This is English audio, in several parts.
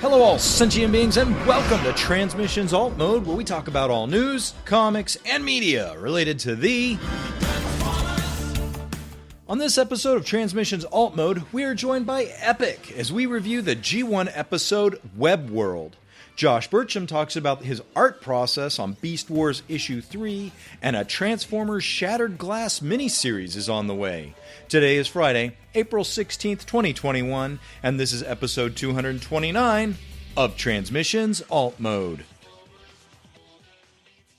Hello all sentient beings and welcome to Transmissions Alt Mode, where we talk about all news, comics, and media related to the... On this episode of Transmissions Alt Mode, we are joined by Epyk as we review the G1 Episode Webworld. Josh Burcham talks about his art process on Beast Wars Issue 3, and a Transformers Shattered Glass miniseries is on the way. Today is Friday, April 16th, 2021, and this is episode 229 of Transmissions Alt Mode.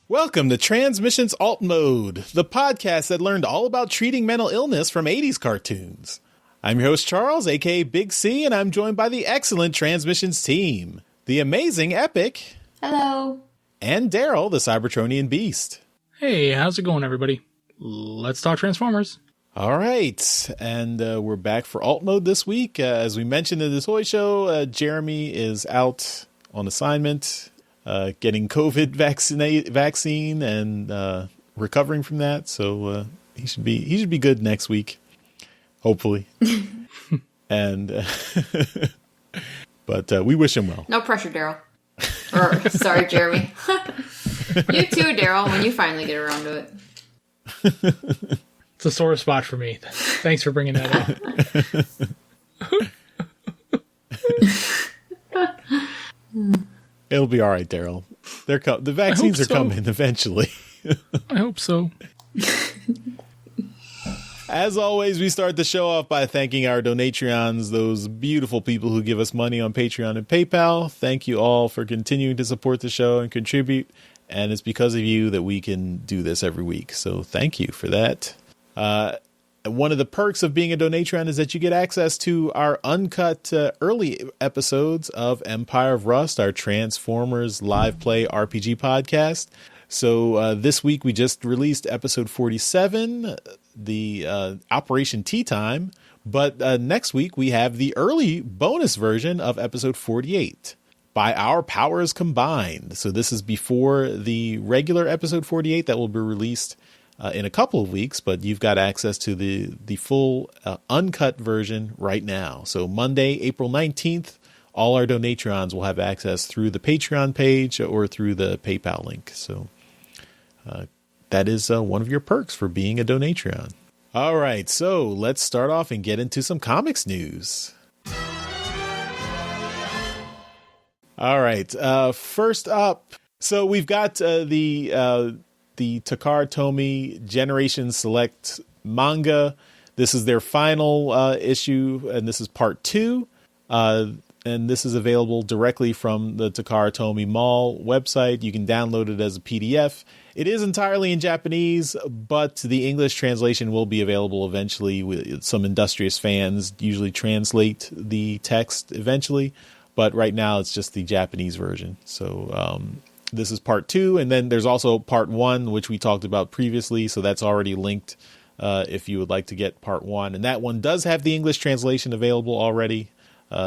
Welcome to Transmissions Alt Mode, the podcast that learned all about treating mental illness from 80s cartoons. I'm your host Charles, aka Big C, and I'm joined by the excellent Transmissions team. The amazing Epyk. Hello. And Daryl, the Cybertronian Beast. Hey, how's it going, everybody? Let's talk Transformers. All right, and we're back for Alt Mode this week. As we mentioned in the toy show, Jeremy is out on assignment, getting COVID vaccine and recovering from that. So he should be good next week, hopefully. And but we wish him well. No pressure, Daryl. Or sorry, Jeremy. You too, Daryl. When you finally get around to it. It's a sore spot for me. Thanks for bringing that up. It'll be all right, Daryl. The vaccines are coming eventually. I hope so. As always, we start the show off by thanking our Donatreons, those beautiful people who give us money on Patreon and PayPal. Thank you all for continuing to support the show and contribute. And it's because of you that we can do this every week. So thank you for that. One of the perks of being a Donatreon is that you get access to our uncut early episodes of Empire of Rust, our Transformers live play RPG podcast. So this week we just released episode 47, the Operation Tea Time. But next week we have the early bonus version of episode 48, By Our Powers Combined. So this is before the regular episode 48 that will be released in a couple of weeks, but you've got access to the full uncut version right now. So Monday, April 19th, all our Donatrons will have access through the Patreon page or through the PayPal link. So that is one of your perks for being a Donatron. All right, so let's start off and get into some comics news. All right, first up, so we've got the Takara Tomy Generation Select manga. This is their final issue, and this is part 2. And this is available directly from the Takara Tomy Mall website. You can download it as a PDF. It is entirely in Japanese, but the English translation will be available eventually. Some industrious fans usually translate the text eventually, but right now it's just the Japanese version. So this is part 2, and then there's also part 1, which we talked about previously, so that's already linked if you would like to get part 1. And that one does have the English translation available already,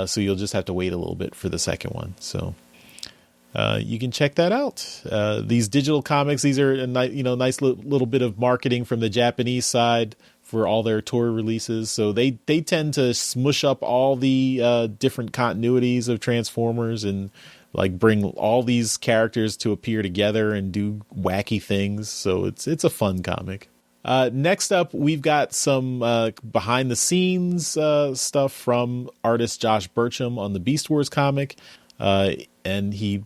so you'll just have to wait a little bit for the second one. So you can check that out. These digital comics, these are a nice little bit of marketing from the Japanese side for all their toy releases. So they tend to smush up all the different continuities of Transformers and like bring all these characters to appear together and do wacky things. So it's a fun comic. Next up, we've got some behind the scenes stuff from artist Josh Burcham on the Beast Wars comic. And he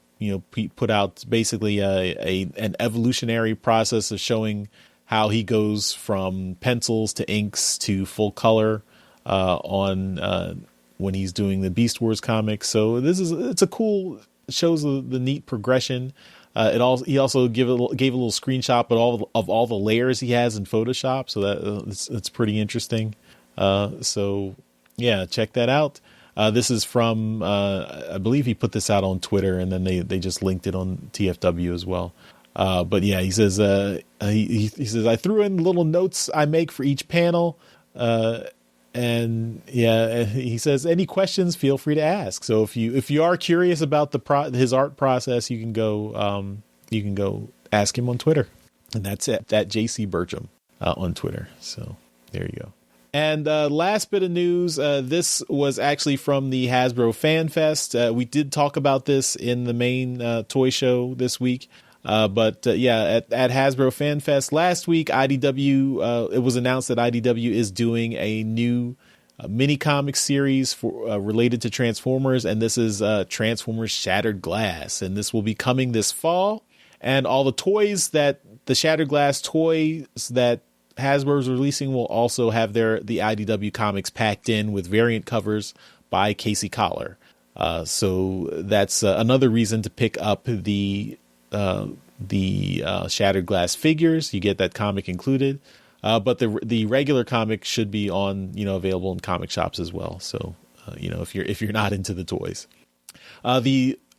put out basically an evolutionary process of showing how he goes from pencils to inks to full color on when he's doing the Beast Wars comic. So it's a cool, shows the neat progression. He also gave a little screenshot of all the layers he has in Photoshop, so that's pretty interesting. So yeah, check that out. This is from I believe he put this out on Twitter, and then they just linked it on TFW as well. But yeah, he says he says I threw in little notes I make for each panel. And yeah, he says, any questions, feel free to ask. So if you are curious about his art process, you can go ask him on Twitter, and that's it. That JC Burcham on Twitter. So there you go. And last bit of news, this was actually from the Hasbro Fan Fest. We did talk about this in the main toy show this week. But at Hasbro Fan Fest last week, IDW, it was announced that IDW is doing a new mini comic series for related to Transformers. And this is Transformers Shattered Glass. And this will be coming this fall. And all the toys the Shattered Glass toys that Hasbro is releasing will also have the IDW comics packed in with variant covers by Casey Collar. So that's another reason to pick up the Shattered Glass figures. You get that comic included, but the regular comic should be available in comic shops as well. So if you're not into the toys,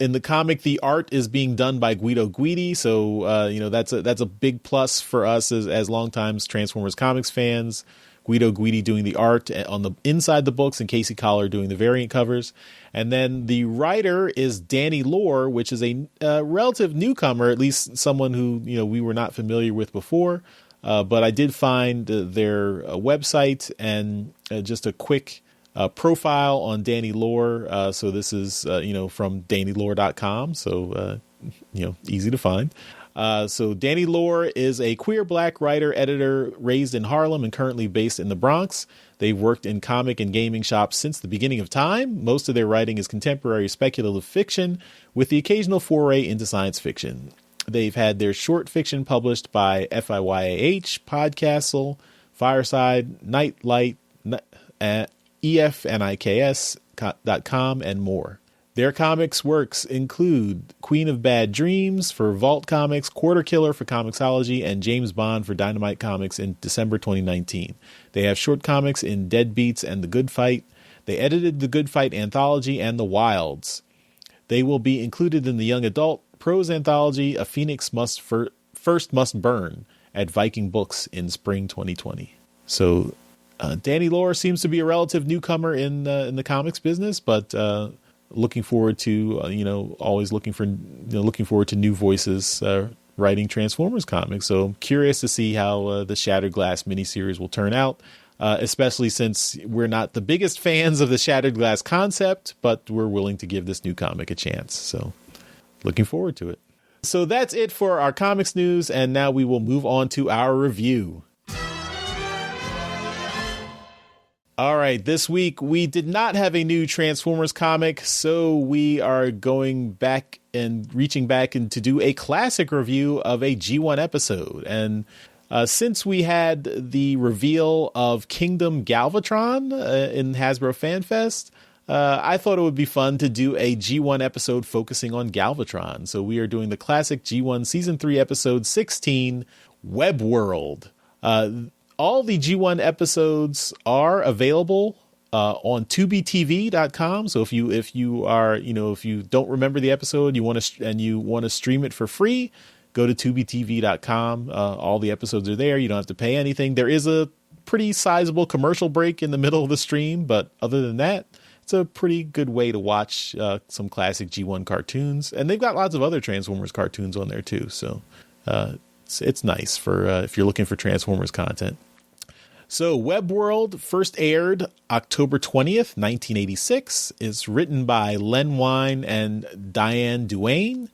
in the comic, the art is being done by Guido Guidi, so that's a big plus for us as longtime Transformers comics fans. Guido Guidi doing the art on the inside the books, and Casey Collar doing the variant covers. And then the writer is Danny Lore, which is a relative newcomer, at least someone who we were not familiar with before. But I did find their website and just a quick profile on Danny Lore. So this is, from DannyLore.com. So, easy to find. So Danny Lore is a queer black writer, editor raised in Harlem and currently based in the Bronx. They've worked in comic and gaming shops since the beginning of time. Most of their writing is contemporary speculative fiction with the occasional foray into science fiction. They've had their short fiction published by FIYAH, Podcastle, Fireside, Nightlight, EFNIKS.com, and more. Their comics works include Queen of Bad Dreams for Vault Comics, Quarter Killer for Comixology, and James Bond for Dynamite Comics in December 2019. They have short comics in Deadbeats and The Good Fight. They edited The Good Fight anthology and The Wilds. They will be included in the young adult prose anthology A Phoenix First Must Burn at Viking Books in spring 2020. So Danny Lore seems to be a relative newcomer in the comics business, but looking forward to always looking forward to new voices writing Transformers comics. So I'm curious to see how the Shattered Glass miniseries will turn out, especially since we're not the biggest fans of the Shattered Glass concept, but we're willing to give this new comic a chance. So looking forward to it. So that's it for our comics news, and now we will move on to our review. All right, this week we did not have a new Transformers comic, so we are going back and reaching back and to do a classic review of a G1 episode. And since we had the reveal of Kingdom Galvatron in Hasbro Fan Fest, I thought it would be fun to do a G1 episode focusing on Galvatron. So we are doing the classic G1 Season 3 Episode 16, Webworld. All the G1 episodes are available on TubiTV.com. So if you don't remember the episode, you want to stream it for free, go to TubiTV.com. All the episodes are there. You don't have to pay anything. There is a pretty sizable commercial break in the middle of the stream, but other than that, it's a pretty good way to watch some classic G1 cartoons. And they've got lots of other Transformers cartoons on there too. So it's nice for if you're looking for Transformers content. So Webworld first aired October 20th, 1986. It's written by Len Wein and Diane Duane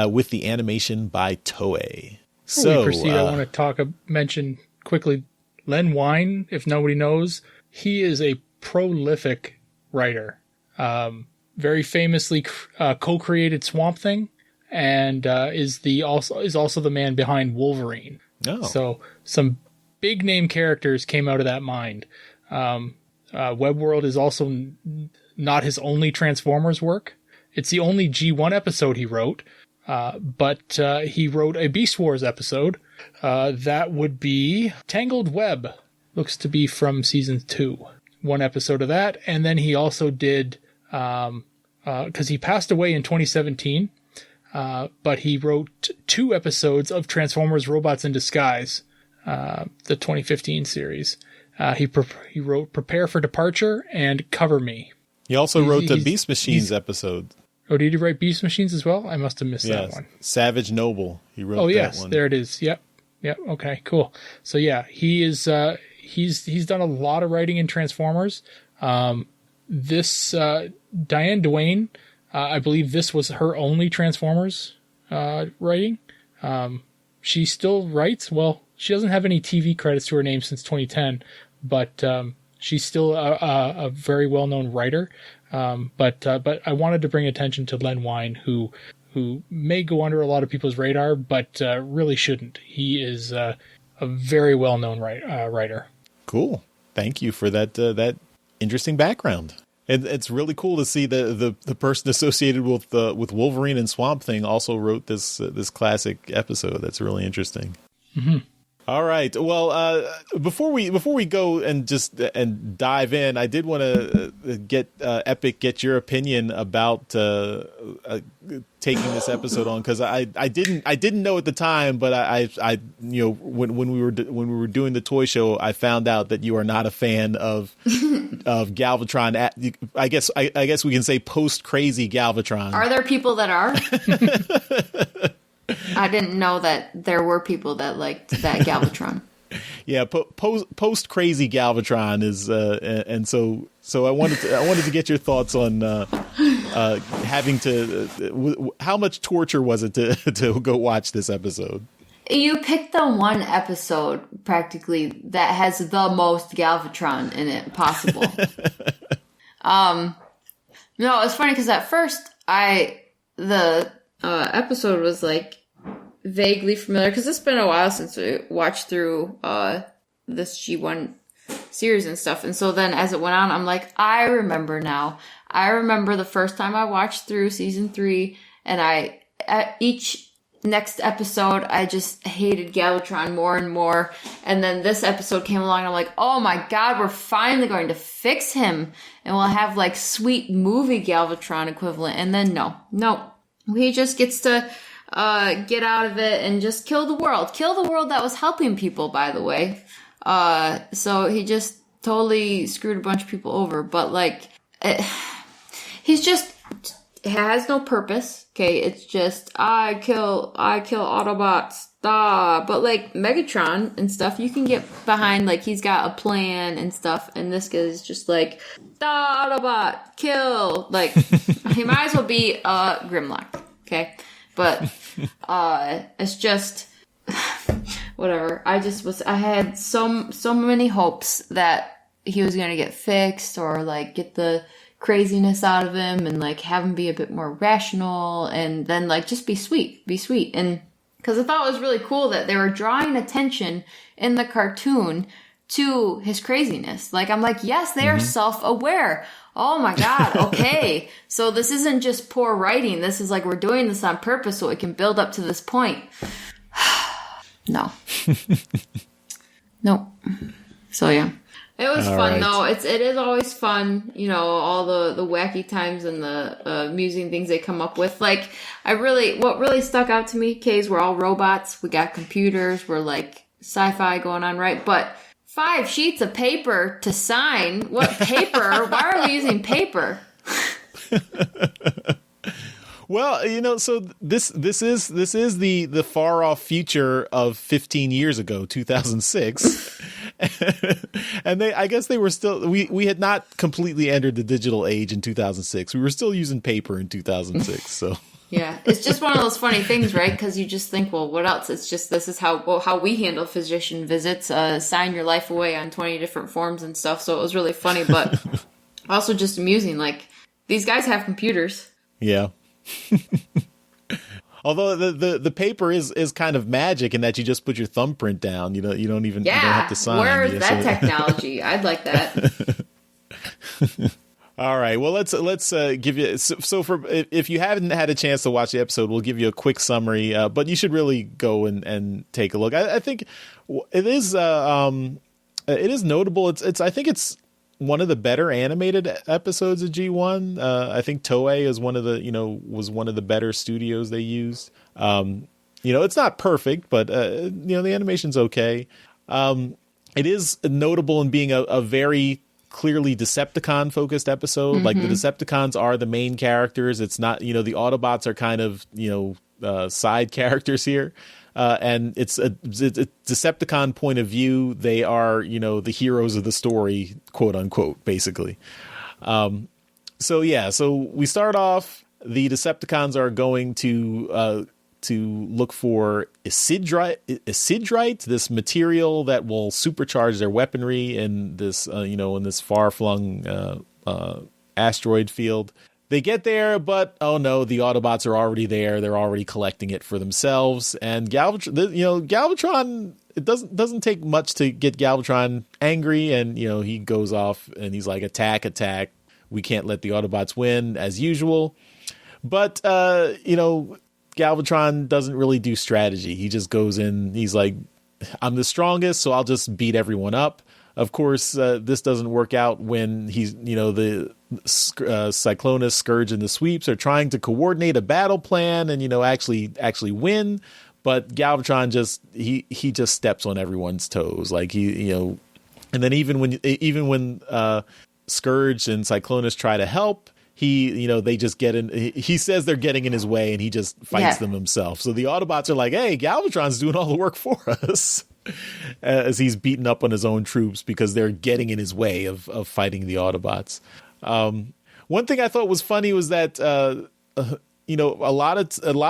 with the animation by Toei. Before we proceed, I want to mention quickly Len Wein, if nobody knows. He is a prolific writer. Very famously co-created Swamp Thing, and is also the man behind Wolverine. Oh. So some big name characters came out of that mind. Webworld is also not his only Transformers work. It's the only G1 episode he wrote, but he wrote a Beast Wars episode. That would be Tangled Web. Looks to be from season 2. One episode of that, and then he also did, because he passed away in 2017, but he wrote 2 episodes of Transformers Robots in Disguise, the 2015 series. He wrote Prepare for Departure and Cover Me. He also wrote the Beast Machines episode. Oh, did he write Beast Machines as well? I must have missed that one. Savage Noble. He wrote that one. There it is. Yep. Okay, cool. So yeah, he he's done a lot of writing in Transformers. This Diane Duane, I believe this was her only Transformers writing. She still writes. Well, she doesn't have any TV credits to her name since 2010, but she's still a very well-known writer. But I wanted to bring attention to Len Wein, who may go under a lot of people's radar, but really shouldn't. He is a very well-known writer. Cool. Thank you for that interesting background. It's really cool to see the person associated with Wolverine and Swamp Thing also wrote this classic episode. That's really interesting. Mm-hmm. All right. Well, before we go and dive in, I did want to get Epyk, get your opinion about taking this episode on, because I didn't know at the time, but I when we were doing the toy show, I found out that you are not a fan of Galvatron. I guess we can say post crazy Galvatron. Are there people that are? I didn't know that there were people that liked that Galvatron. Yeah, post crazy Galvatron is, and so I wanted to get your thoughts on having to. How much torture was it to go watch this episode? You picked the one episode practically that has the most Galvatron in it possible. No, it's funny because at first the episode was like vaguely familiar, because it's been a while since we watched through this G1 series and stuff, and so then as it went on, I'm like, I remember now. I remember the first time I watched through season 3, and at each next episode I just hated Galvatron more and more, and then this episode came along and I'm like, oh my god, we're finally going to fix him and we'll have like sweet movie Galvatron equivalent. And then no, he just gets to get out of it and just kill the world that was helping people, by the way. So he just totally screwed a bunch of people over, but like he's just has no purpose. Okay, it's just I kill Autobots. But like Megatron and stuff, you can get behind, like he's got a plan and stuff, and this guy's just like Autobot kill. Like he might as well be Grimlock. Okay. But it's just whatever. I had so many hopes that he was gonna get fixed, or like get the craziness out of him, and like have him be a bit more rational, and then like just be sweet. And because I thought it was really cool that they were drawing attention in the cartoon to his craziness. Like I'm like, yes, they are self-aware. Oh my god, okay. So this isn't just poor writing. This is like, we're doing this on purpose so it can build up to this point. No. Nope. So yeah. It was all fun, right. Though. It is always fun, all the wacky times and the amusing things they come up with. Like, what really stuck out to me, Kays, we're all robots. We got computers. We're like sci-fi going on, right? But 5 sheets of paper to sign. What paper? Why are we using paper? Well, so this is the far off future of 15 years ago, 2006. And I guess they were still, we had not completely entered the digital age in 2006. We were still using paper in 2006. So yeah, it's just one of those funny things, right? Because you just think, well, what else? It's just, this is how we handle physician visits, sign your life away on 20 different forms and stuff. So it was really funny, but also just amusing. Like, these guys have computers. Yeah. Although the paper is kind of magic in that you just put your thumbprint down. You don't have to sign. Where's that technology? I'd like that. All right. Well, let's give you so for if you haven't had a chance to watch the episode, we'll give you a quick summary. But you should really go and take a look. I think it is notable. I think it's one of the better animated episodes of G1. I think Toei is was one of the better studios they used. It's not perfect, but the animation's okay. It is notable in being a very clearly Decepticon focused episode. Mm-hmm. Like the Decepticons are the main characters. It's not, the Autobots are kind of, side characters here. and it's a Decepticon point of view. They are, the heroes of the story, quote unquote, basically. So we start off. The Decepticons are going to look for Isidrite, this material that will supercharge their weaponry in this, in this far-flung asteroid field. They get there, but oh no, the Autobots are already there. They're already collecting it for themselves. And Galvatron, it doesn't take much to get Galvatron angry, and he goes off and he's like, attack. We can't let the Autobots win as usual. But Galvatron doesn't really do strategy. He just goes in, he's like, I'm the strongest, so I'll just beat everyone up. Of course, this doesn't work out when he's, the Cyclonus, Scourge, and the Sweeps are trying to coordinate a battle plan and, actually win. But Galvatron he just steps on everyone's toes. Like and then even when Scourge and Cyclonus try to help, they just get in. He says they're getting in his way, and he just fights them himself. So the Autobots are like, "Hey, Galvatron's doing all the work for us," as he's beating up on his own troops because they're getting in his way of fighting the Autobots. One thing I thought was funny was that a lot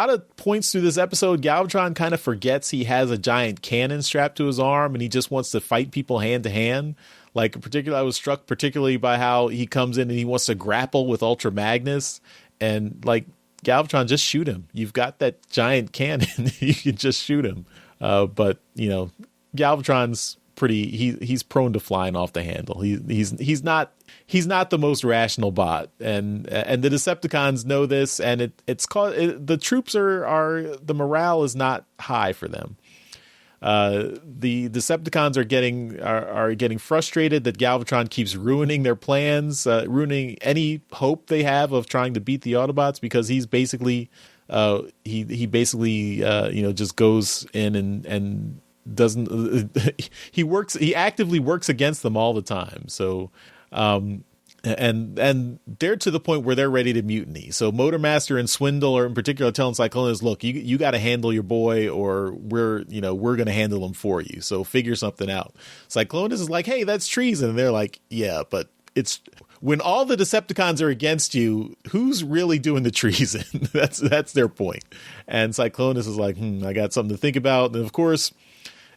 of points through this episode, Galvatron kind of forgets he has a giant cannon strapped to his arm, and he just wants to fight people hand to hand. Like, I was struck particularly by how he comes in and he wants to grapple with Ultra Magnus, and like, Galvatron, just shoot him. You've got that giant cannon. You can just shoot him. But Galvatron's he's prone to flying off the handle. He's not the most rational bot, and the Decepticons know this, and the troops are the morale is not high for them. The Decepticons are getting frustrated that Galvatron keeps ruining their plans, ruining any hope they have of trying to beat the Autobots, because he's basically just goes in and doesn't he actively works against them all the time. So and they're to the point where they're ready to mutiny. So Motormaster and Swindle are in particular telling Cyclonus, look, you got to handle your boy, or we're going to handle him for you. So figure something out. Cyclonus is like, hey, that's treason. And they're like, yeah, but it's when all the Decepticons are against you, who's really doing the treason? That's their point. And Cyclonus is like, I got something to think about. And of course,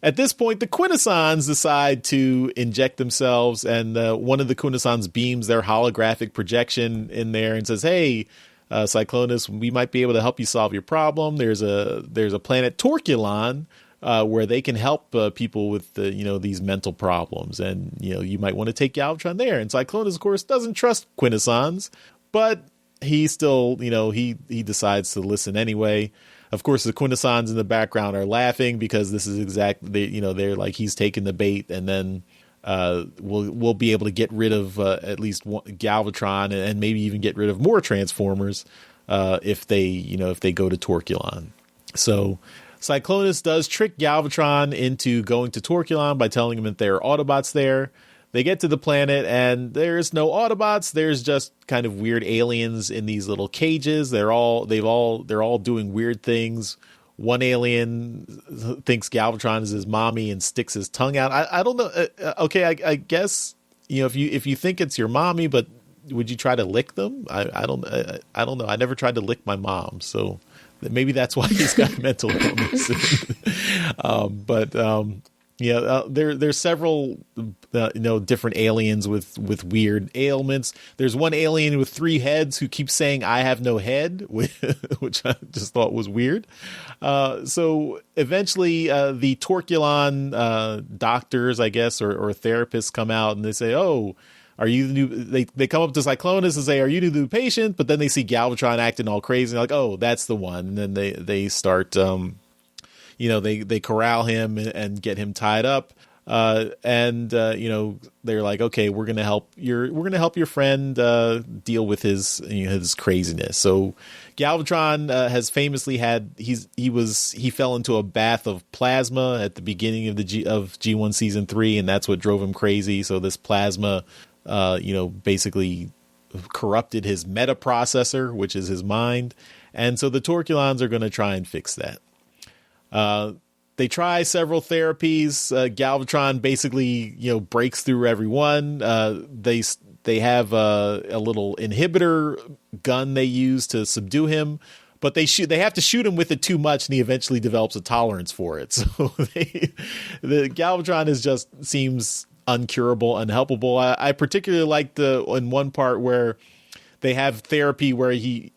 at this point, the Quintessons decide to inject themselves, and one of the Quintessons beams their holographic projection in there and says, hey, Cyclonus, we might be able to help you solve your problem. There's a planet Torculon where they can help people with these mental problems, and you might want to take Galvatron there. And Cyclonus, of course, doesn't trust Quintessons, but he still he decides to listen anyway. Of course, the Quintessons in the background are laughing because this is they're like, he's taking the bait, and then we'll be able to get rid of at least one Galvatron, and maybe even get rid of more Transformers if they go to Torculon. So Cyclonus does trick Galvatron into going to Torculon by telling him that there are Autobots there. They get to the planet, and there's no Autobots. There's just kind of weird aliens in these little cages. They're all doing weird things. One alien thinks Galvatron is his mommy and sticks his tongue out. I don't know. Okay, I guess if you think it's your mommy, but would you try to lick them? I don't know. I never tried to lick my mom, so maybe that's why he's got mental illness. There's several different aliens with weird ailments. There's one alien with 3 heads who keeps saying I have no head, which I just thought was weird. So eventually the Torculon doctors, I guess, or therapists come out, and they say, oh, are you the new, they come up to Cyclonus and say, are you the new patient? But then they see Galvatron acting all crazy, and they're like, oh, that's the one. And then they start they corral him and get him tied up. They're like, okay, we're going to help your friend deal with his craziness. So Galvatron has famously he fell into a bath of plasma at the beginning of G1 season 3, and that's what drove him crazy. So this plasma basically corrupted his meta processor, which is his mind. And so the Torculons are going to try and fix that. they try several therapies. Galvatron basically, breaks through every one. They have a little inhibitor gun they use to subdue him, but they have to shoot him with it too much, and he eventually develops a tolerance for it. So the Galvatron seems uncurable, unhelpable. I particularly like in one part where they have therapy where he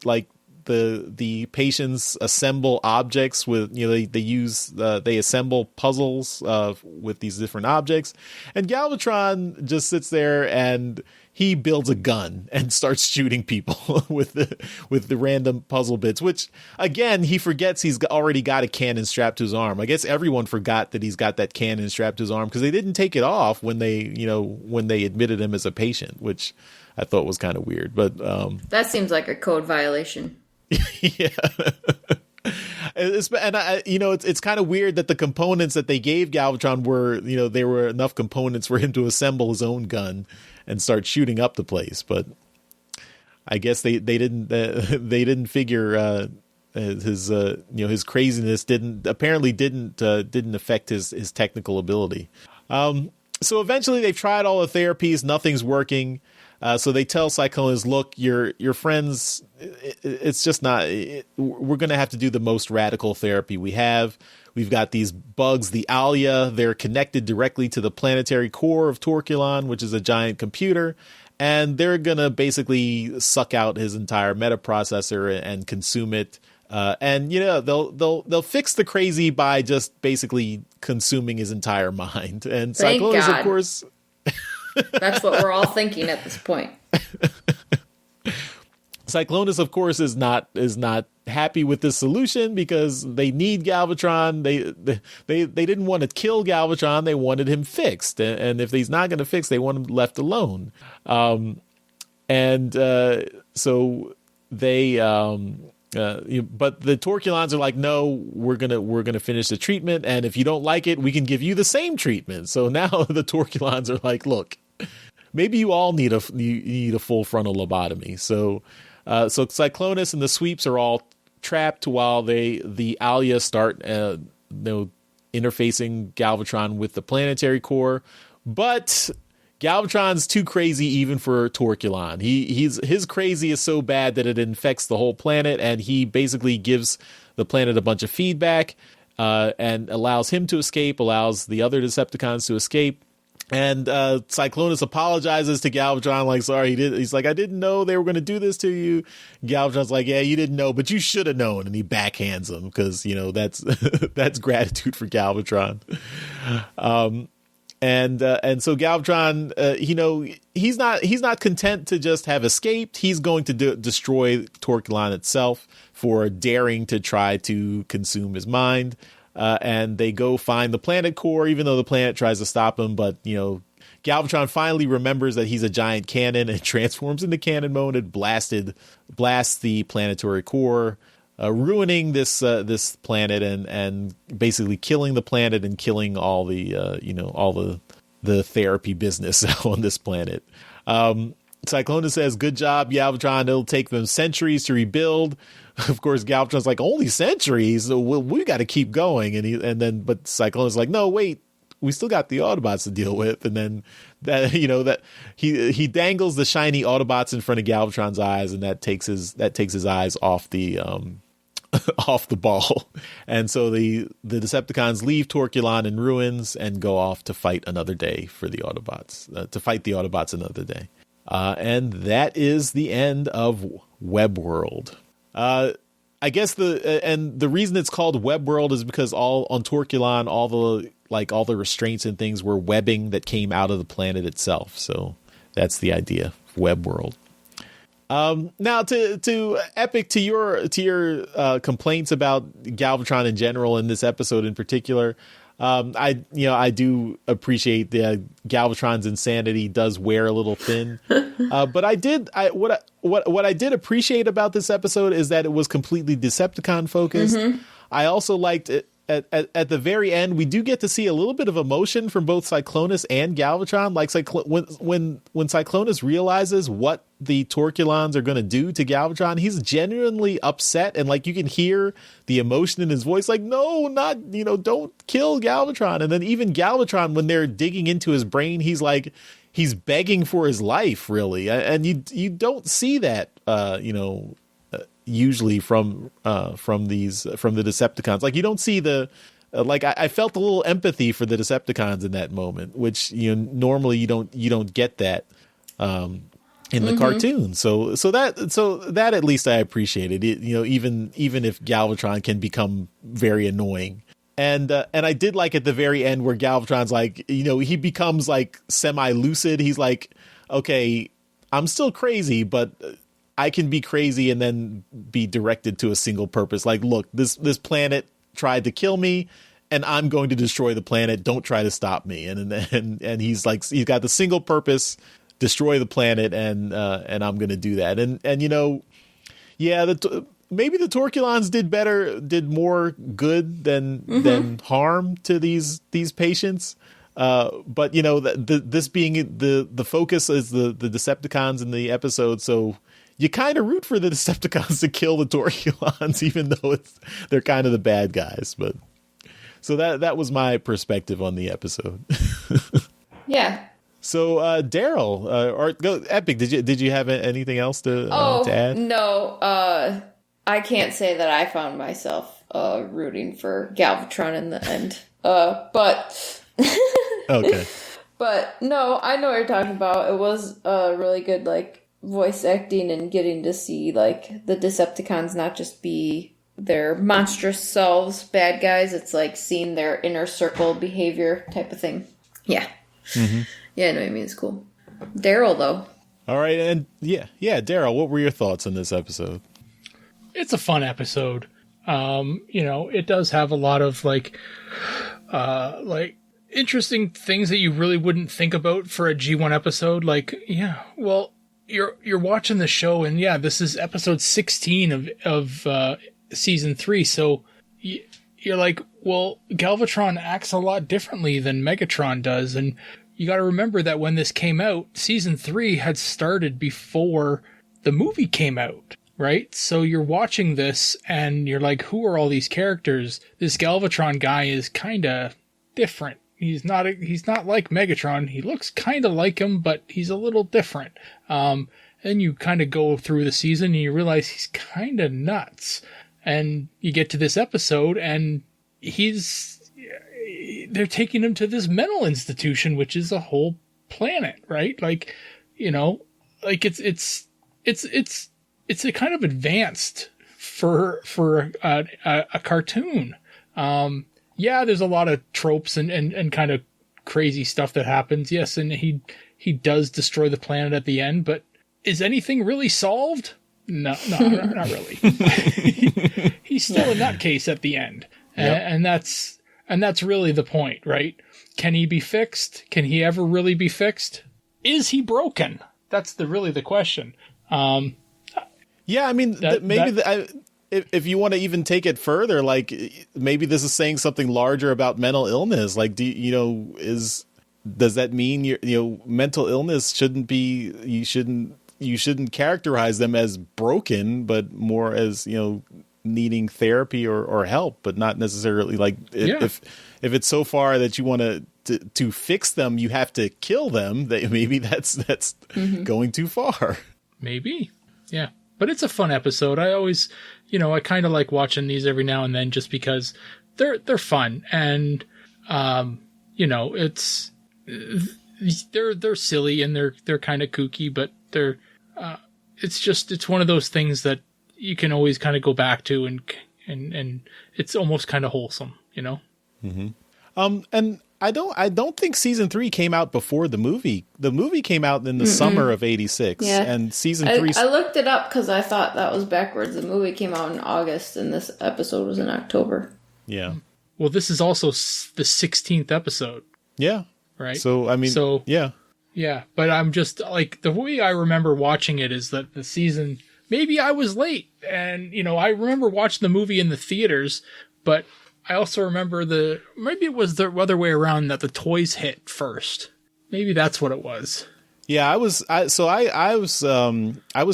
the patients assemble objects with they assemble puzzles with these different objects, and Galvatron just sits there and he builds a gun and starts shooting people with the random puzzle bits, which again he forgets he's already got a cannon strapped to his arm. I guess everyone forgot that he's got that cannon strapped to his arm because they didn't take it off when they admitted him as a patient, which I thought was kind of weird. But that seems like a code violation. Yeah. It's kind of weird that the components that they gave Galvatron were, there were enough components for him to assemble his own gun and start shooting up the place. But I guess they didn't figure his craziness didn't affect his technical ability. So eventually they've tried all the therapies, nothing's working. So they tell Cyclonus, look, your friends, it's just not, we're going to have to do the most radical therapy we have. We've got these bugs, the Alia, they're connected directly to the planetary core of Torkulon, which is a giant computer. And they're going to basically suck out his entire metaprocessor and consume it. And they'll fix the crazy by just basically consuming his entire mind. And Cyclonus, of course, that's what we're all thinking at this point. Cyclonus, of course, is not happy with this solution because they need Galvatron. They didn't want to kill Galvatron. They wanted him fixed, and if he's not going to fix, they want him left alone. So they. But the Torkulons are like, no, we're gonna finish the treatment, and if you don't like it, we can give you the same treatment. So now the Torkulons are like, look, maybe you all need a full frontal lobotomy. So Cyclonus and the Sweeps are all trapped while the Alia start interfacing Galvatron with the planetary core, but Galvatron's too crazy even for Torkulon. His crazy is so bad that it infects the whole planet, and he basically gives the planet a bunch of feedback and allows him to escape, allows the other Decepticons to escape. And Cyclonus apologizes to Galvatron, like, sorry, he's like, I didn't know they were going to do this to you. Galvatron's like, yeah, you didn't know, but you should have known. And he backhands him because, that's that's gratitude for Galvatron. And so Galvatron, he's not content to just have escaped. He's going to destroy Torkulon itself for daring to try to consume his mind. And they go find the planet core, even though the planet tries to stop him. But, Galvatron finally remembers that he's a giant cannon and transforms into cannon mode and blasts the planetary core, ruining this planet and basically killing the planet and killing all the therapy business on this planet. Cyclonus says, good job, Galvatron. It'll take them centuries to rebuild. Of course, Galvatron's like, only centuries? We got to keep going. But Cyclonus is like, no, wait, we still got the Autobots to deal with. And then that he dangles the shiny Autobots in front of Galvatron's eyes, and that takes his eyes off the off the ball. And so the Decepticons leave Torkulon in ruins and go off to fight another day for the Autobots, to fight the Autobots another day. And that is the end of Webworld. I guess the reason it's called Webworld is because all on Torkulon, all the restraints and things were webbing that came out of the planet itself. So that's the idea of Webworld. Now to Epyk, to your complaints about Galvatron in general in this episode in particular, I do appreciate the Galvatron's insanity does wear a little thin, but what I did appreciate about this episode is that it was completely Decepticon focused. Mm-hmm. I also liked it. at the very end, we do get to see a little bit of emotion from both Cyclonus and Galvatron. Like when Cyclonus realizes what the Torculons are going to do to Galvatron, he's genuinely upset, and like you can hear the emotion in his voice, like, no, not, don't kill Galvatron. And then even Galvatron, when they're digging into his brain, he's like, he's begging for his life, really. And you don't see that, usually from the Decepticons. Like, you don't see the I felt a little empathy for the Decepticons in that moment, which normally you don't get that in the cartoon. So that at least I appreciated it. Even if Galvatron can become very annoying. And I did like at the very end where Galvatron's like, he becomes like semi-lucid. He's like, okay, I'm still crazy, but I can be crazy and then be directed to a single purpose. Like, look, this planet tried to kill me, and I'm going to destroy the planet. Don't try to stop me. And he's like, he's got the single purpose, destroy the planet, and I'm going to do that. And maybe the Torculons did more good than harm to these patients. But this being the focus is the Decepticons in the episode, so you kind of root for the Decepticons to kill the Torculons, even though they're kind of the bad guys. But so that was my perspective on the episode. Yeah. So Daryl, or go Epyk. Did you have anything else to add? No. I can't say that I found myself rooting for Galvatron in the end. But okay. But no, I know what you're talking about. It was really good, voice acting and getting to see the Decepticons not just be their monstrous selves, bad guys. It's like seeing their inner circle behavior type of thing. Yeah. Mm-hmm. Yeah, I know what you mean. It's cool. Daryl, though. All right, and yeah, Daryl, what were your thoughts on this episode? It's a fun episode. It does have a lot of interesting things that you really wouldn't think about for a G1 episode. You're watching the show, and this is episode 16 of season 3. So you're like, well, Galvatron acts a lot differently than Megatron does, and you got to remember that when this came out, season 3 had started before the movie came out, right? So you're watching this, and you're like, who are all these characters? This Galvatron guy is kind of different. He's not like Megatron. He looks kind of like him, but he's a little different. And you kind of go through the season and you realize he's kind of nuts. And you get to this episode and they're taking him to this mental institution, which is a whole planet, right? It's a kind of advanced for a cartoon. There's a lot of tropes and kind of crazy stuff that happens. Yes, and he does destroy the planet at the end, but is anything really solved? No, not really. He's still a nutcase at the end. Yep. And that's really the point, right? Can he be fixed? Can he ever really be fixed? Is he broken? That's really the question. If you want to even take it further, maybe this is saying something larger about mental illness. Does that mean mental illness shouldn't be, you shouldn't characterize them as broken, but more as, needing therapy or help, but not necessarily if it's so far that you want to fix them, you have to kill them. That maybe that's going too far. Maybe. Yeah. But it's a fun episode. I always, I kind of like watching these every now and then just because they're fun. And, it's, they're silly and they're kind of kooky, but it's one of those things that you can always kind of go back to and it's almost kind of wholesome, Mm-hmm. And I don't think season 3 came out before the movie. The movie came out in the summer of '86, and season 3. I looked it up because I thought that was backwards. The movie came out in August, and this episode was in October. Yeah. Well, this is also the 16th episode. Yeah. Right. So yeah. Yeah, but I'm just the way I remember watching it is that the season. Maybe I was late, and I remember watching the movie in the theaters, but I also remember maybe it was the other way around, that the toys hit first. Maybe that's what it was. Yeah, I was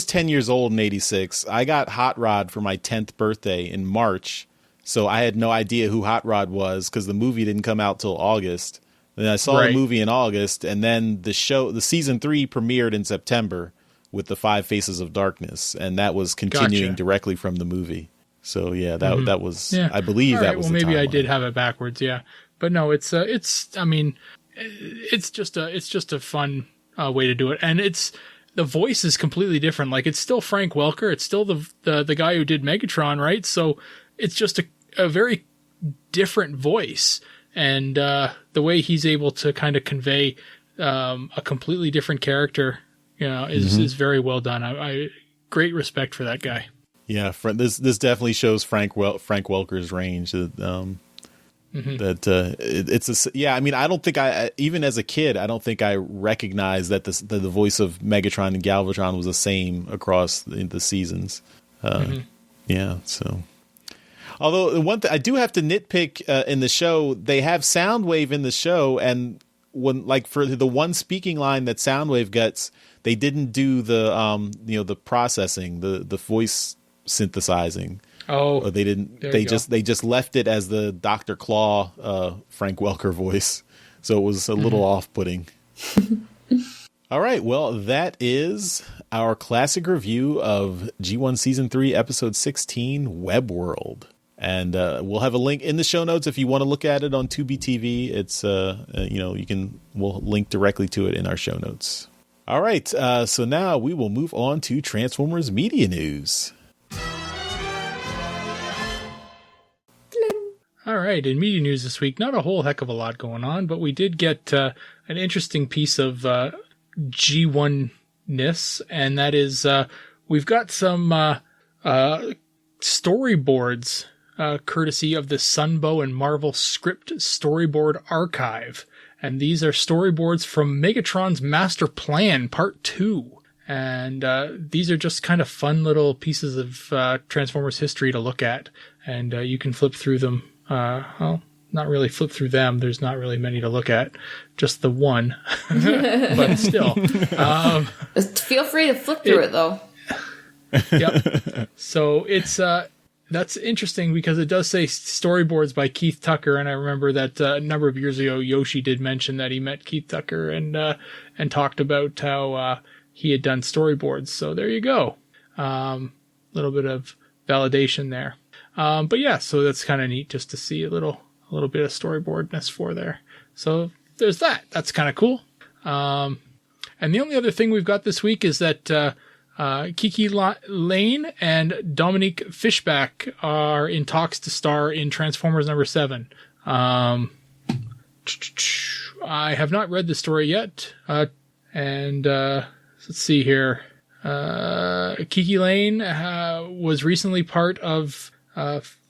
10 years old in 86. I got Hot Rod for my 10th birthday in March. So I had no idea who Hot Rod was because the movie didn't come out till August. Then I saw the movie in August, and then the season 3 premiered in September with the 5 Faces of Darkness, and that was continuing directly from the movie. So yeah, that was I believe that was. Well, maybe I timeline. did have it backwards, yeah. But no, it's I mean, it's just a fun way to do it, and the voice is completely different. Like, it's still Frank Welker, it's still the guy who did Megatron, right? So it's just a very different voice, and the way he's able to kind of convey a completely different character, is very well done. I great respect for that guy. Yeah, this definitely shows Frank Welker's range. I mean, I don't think even as a kid, I don't think I recognized that the voice of Megatron and Galvatron was the same across the seasons. Yeah, so. Although the one thing I do have to nitpick in the show, they have Soundwave in the show, and for the one speaking line that Soundwave gets, they didn't do the processing, the voice synthesizing. Oh, they didn't. They just left it as the Dr. Claw Frank Welker voice, so it was a little off-putting. All right, well, that is our classic review of G1 Season 3, Episode 16, Webworld. And we'll have a link in the show notes if you want to look at it on Tubi TV. It's we'll link directly to it in our show notes. All right, so now we will move on to Transformers Media News. All right, in media news this week, not a whole heck of a lot going on, but we did get an interesting piece of G1-ness, and that is we've got some storyboards courtesy of the Sunbow and Marvel Script Storyboard Archive. And these are storyboards from Megatron's Master Plan Part 2. And these are just kind of fun little pieces of Transformers history to look at. And you can flip through them. Well, not really flip through them. There's not really many to look at. Just the one. But still. Feel free to flip through it though. Yep. So it's... that's interesting because it does say storyboards by Keith Tucker, and I remember that a number of years ago, Yoshi did mention that he met Keith Tucker and talked about how he had done storyboards. So there you go, little bit of validation there. But yeah, so that's kind of neat just to see a little bit of storyboardness for there. So there's that. That's kind of cool. And the only other thing we've got this week is that. Kiki Lane and Dominique Fishback are in talks to star in Transformers number 7. I have not read the story yet. And let's see here. Kiki Lane was recently part of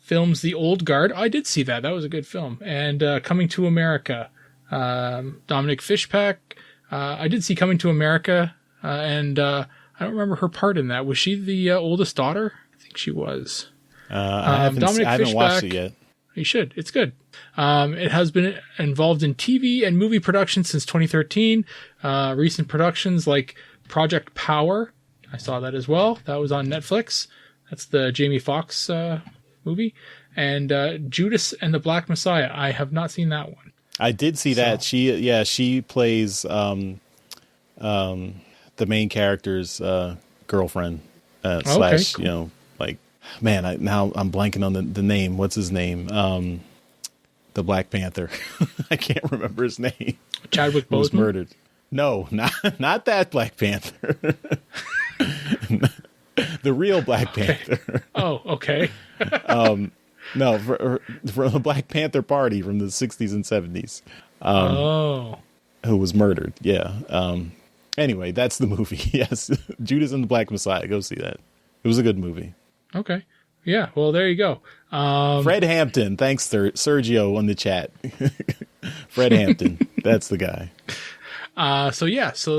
films The Old Guard. I did see that. That was a good film. And Coming to America. Dominique Fishback. I did see Coming to America. And I don't remember her part in that. Was she the oldest daughter? I think she was. I haven't watched it yet. You should. It's good. It has been involved in TV and movie production since 2013. Recent productions like Project Power. I saw that as well. That was on Netflix. That's the Jamie Foxx movie. And Judas and the Black Messiah. I have not seen that one. I did see that. She plays the main character's girlfriend slash, cool. Man, now I'm blanking on the name. What's his name? The Black Panther. I can't remember his name. Chadwick Boseman was murdered. No, not that Black Panther. The real Black Panther. Oh, okay. No, for the Black Panther Party from the 60s and 70s. Who was murdered. Yeah. Anyway, that's the movie. Yes. Judas and the Black Messiah. Go see that. It was a good movie. Okay. Yeah. Well, there you go. Fred Hampton. Thanks, Sergio, on the chat. Fred Hampton. That's the guy. So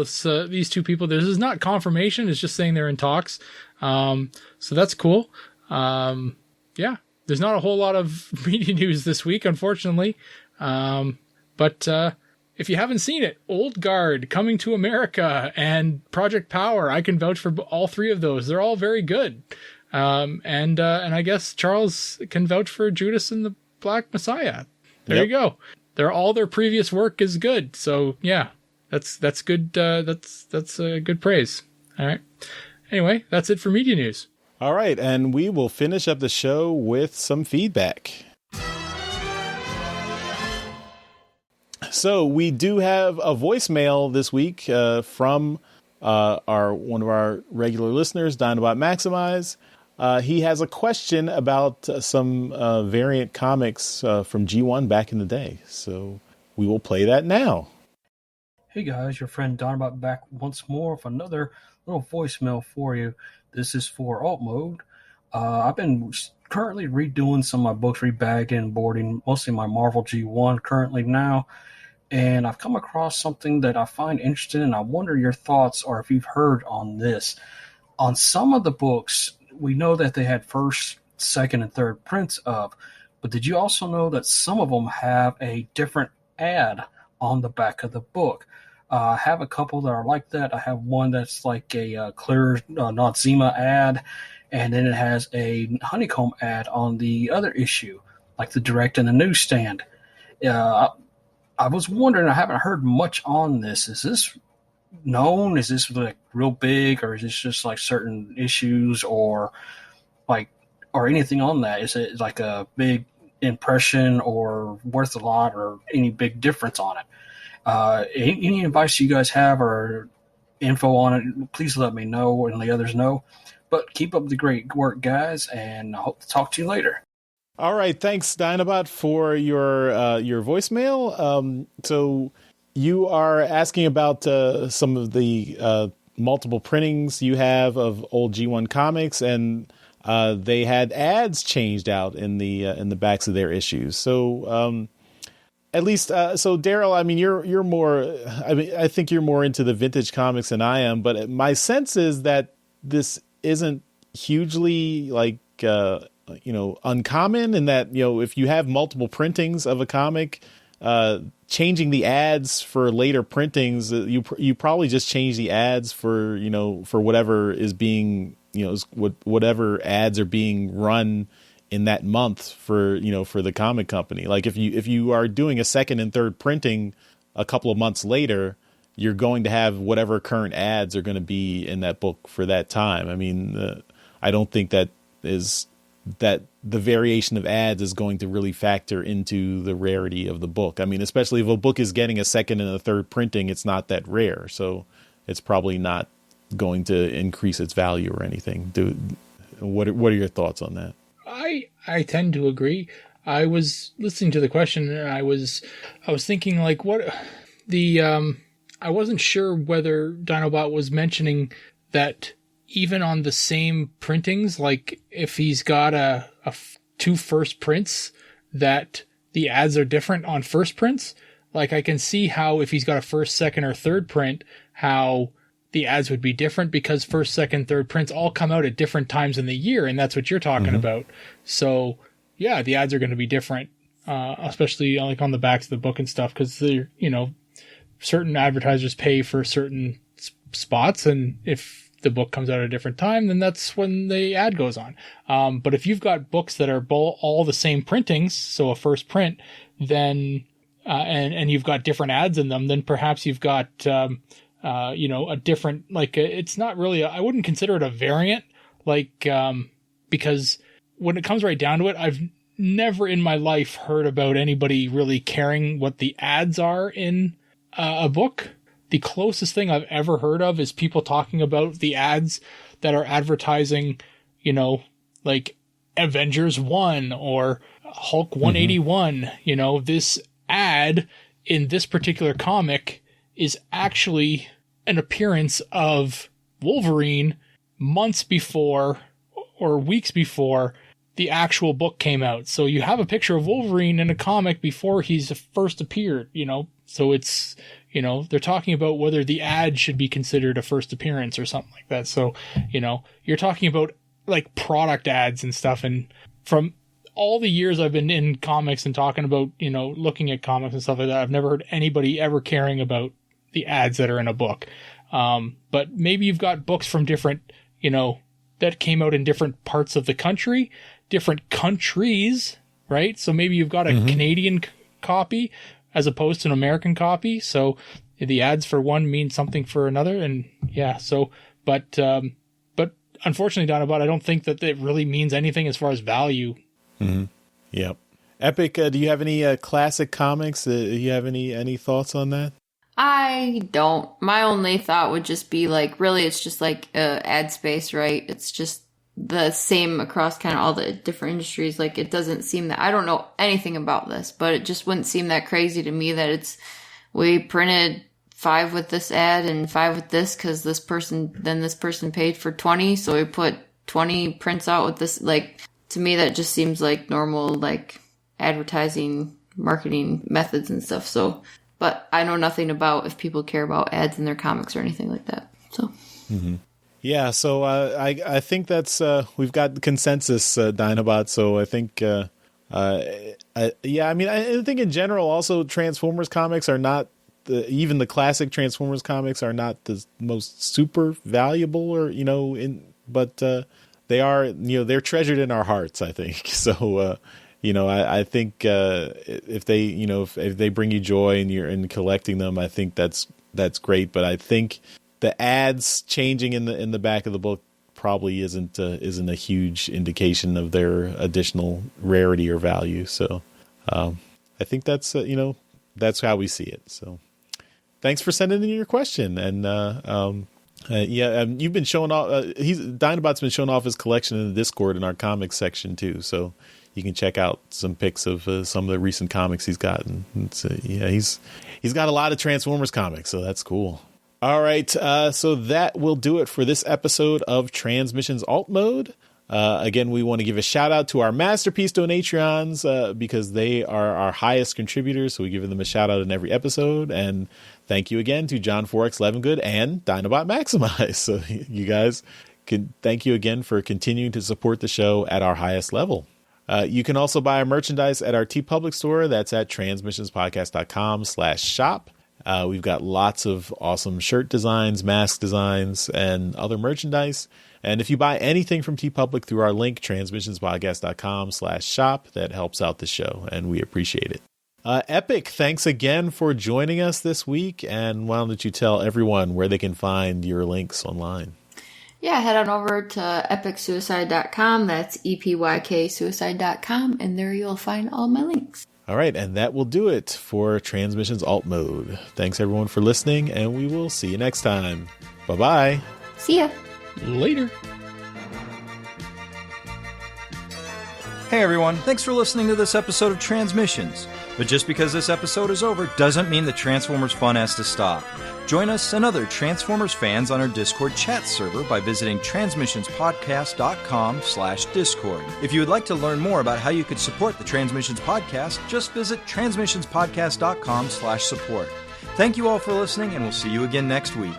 it's these two people. This is not confirmation. It's just saying they're in talks. So that's cool. Yeah. there's not a whole lot of media news this week, unfortunately. But if you haven't seen it, Old Guard, Coming to America, and Project Power, I can vouch for all three of those. They're all very good. And I guess Charles can vouch for Judas and the Black Messiah. There you go. All their previous work is good. So yeah, that's good. That's good praise. All right. Anyway, that's it for media news. All right, and we will finish up the show with some feedback. So we do have a voicemail this week from one of our regular listeners, Dinobot Maximize. He has a question about some variant comics from G1 back in the day. So we will play that now. Hey guys, your friend Dinobot back once more with another little voicemail for you. This is for Alt Mode. I've been currently redoing some of my books, rebagging and boarding, mostly my Marvel G1 currently now. And I've come across something that I find interesting, and I wonder your thoughts or if you've heard on this. On some of the books, we know that they had first, second, and third prints of, but did you also know that some of them have a different ad on the back of the book? I have a couple that are like that. I have one that's like a clear Notzima ad, and then it has a honeycomb ad on the other issue, like the direct and the newsstand. I was wondering, I haven't heard much on this. Is this known? Is this like real big, or is this just like certain issues or anything on that? Is it like a big impression or worth a lot or any big difference on it? Any advice you guys have or info on it, please let me know and the others know. But keep up the great work, guys, and I hope to talk to you later. All right, thanks, Dinobot, for your voicemail. So you are asking about some of the multiple printings you have of old G1 comics, and they had ads changed out in the backs of their issues. So at least, so Daryl, I mean, you're more. I mean, I think you're more into the vintage comics than I am, but my sense is that this isn't hugely uncommon in that, if you have multiple printings of a comic, changing the ads for later printings, you probably just change the ads for whatever is being, whatever ads are being run in that month for the comic company. Like if you are doing a second and third printing a couple of months later, you're going to have whatever current ads are going to be in that book for that time. I mean, I don't think that the variation of ads is going to really factor into the rarity of the book. I mean, especially if a book is getting a second and a third printing, it's not that rare. So it's probably not going to increase its value or anything. What are your thoughts on that? I tend to agree. I was listening to the question and I was thinking like I wasn't sure whether Dinobot was mentioning that even on the same printings, like if he's got two first prints, that the ads are different on first prints. Like I can see how if he's got a first, second, or third print, how the ads would be different because first, second, third prints all come out at different times in the year. And that's what you're talking about. So yeah, the ads are going to be different, especially like on the backs of the book and stuff. Cause they're, certain advertisers pay for certain spots. And if the book comes out at a different time, then that's when the ad goes on. But if you've got books that are all the same printings, so a first print, then, and you've got different ads in them, then perhaps you've got, a different, it's not really, I wouldn't consider it a variant, because when it comes right down to it, I've never in my life heard about anybody really caring what the ads are in a book. The closest thing I've ever heard of is people talking about the ads that are advertising, like Avengers 1 or Hulk 181. This ad in this particular comic is actually an appearance of Wolverine months before or weeks before the actual book came out. So you have a picture of Wolverine in a comic before he's first appeared, so it's, they're talking about whether the ad should be considered a first appearance or something like that. So, you're talking about like product ads and stuff. And from all the years I've been in comics and talking about, looking at comics and stuff like that, I've never heard anybody ever caring about the ads that are in a book. But maybe you've got books from different, that came out in different parts of the country, different countries, right? So maybe you've got a Canadian copy as opposed to an American copy. So the ads for one mean something for another. And yeah, but unfortunately, Donabot, I don't think that it really means anything as far as value. Mm-hmm. Yep. Epyk, do you have any classic comics? Do you have any thoughts on that? I don't. My only thought would just be like, really, it's just like ad space, right? It's just the same across kind of all the different industries. Like, it doesn't seem that, I don't know anything about this, but it just wouldn't seem that crazy to me that we printed 5 with this ad and 5 with this because this person paid for 20, so we put 20 prints out with this. Like, to me, that just seems like normal, like, advertising, marketing methods and stuff. So, but I know nothing about if people care about ads in their comics or anything like that. So, yeah. So I think that's we've got the consensus, Dinobot. So I think, yeah. I mean, I think in general, also Transformers comics are not. Even the classic Transformers comics are not the most super valuable, or but they are, they're treasured in our hearts, I think. So I think if they if they bring you joy and you're in collecting them, I think that's great. But I think the ads changing in the back of the book probably isn't a huge indication of their additional rarity or value. So I think that's that's how we see it. So. Thanks for sending in your question, and you've been showing off. Dinobot's been showing off his collection in the Discord in our comics section too, so you can check out some pics of some of the recent comics he's gotten. He's got a lot of Transformers comics, so that's cool. All right, so that will do it for this episode of Transmissions Alt Mode. Again, we want to give a shout out to our Masterpiece Donatrions because they are our highest contributors, so we give them a shout out in every episode. And thank you again to John 4X Levengood and Dinobot Maximize. So you guys, thank you again for continuing to support the show at our highest level. You can also buy our merchandise at our TeePublic store. That's at transmissionspodcast.com/shop. We've got lots of awesome shirt designs, mask designs, and other merchandise. And if you buy anything from TeePublic through our link, transmissionspodcast.com/shop, that helps out the show, and we appreciate it. Epyk, thanks again for joining us this week. And why don't you tell everyone where they can find your links online? Yeah, head on over to epyksuicide.com. That's EPYK suicide.com, and there you'll find all my links. All right, and that will do it for Transmissions Alt Mode. Thanks everyone for listening, and we will see you next time. Bye-bye. See ya. Later. Hey everyone, thanks for listening to this episode of Transmissions. But just because this episode is over doesn't mean the Transformers fun has to stop. Join us and other Transformers fans on our Discord chat server by visiting transmissionspodcast.com/discord. If you would like to learn more about how you could support the Transmissions Podcast, just visit transmissionspodcast.com/support. Thank you all for listening, and we'll see you again next week.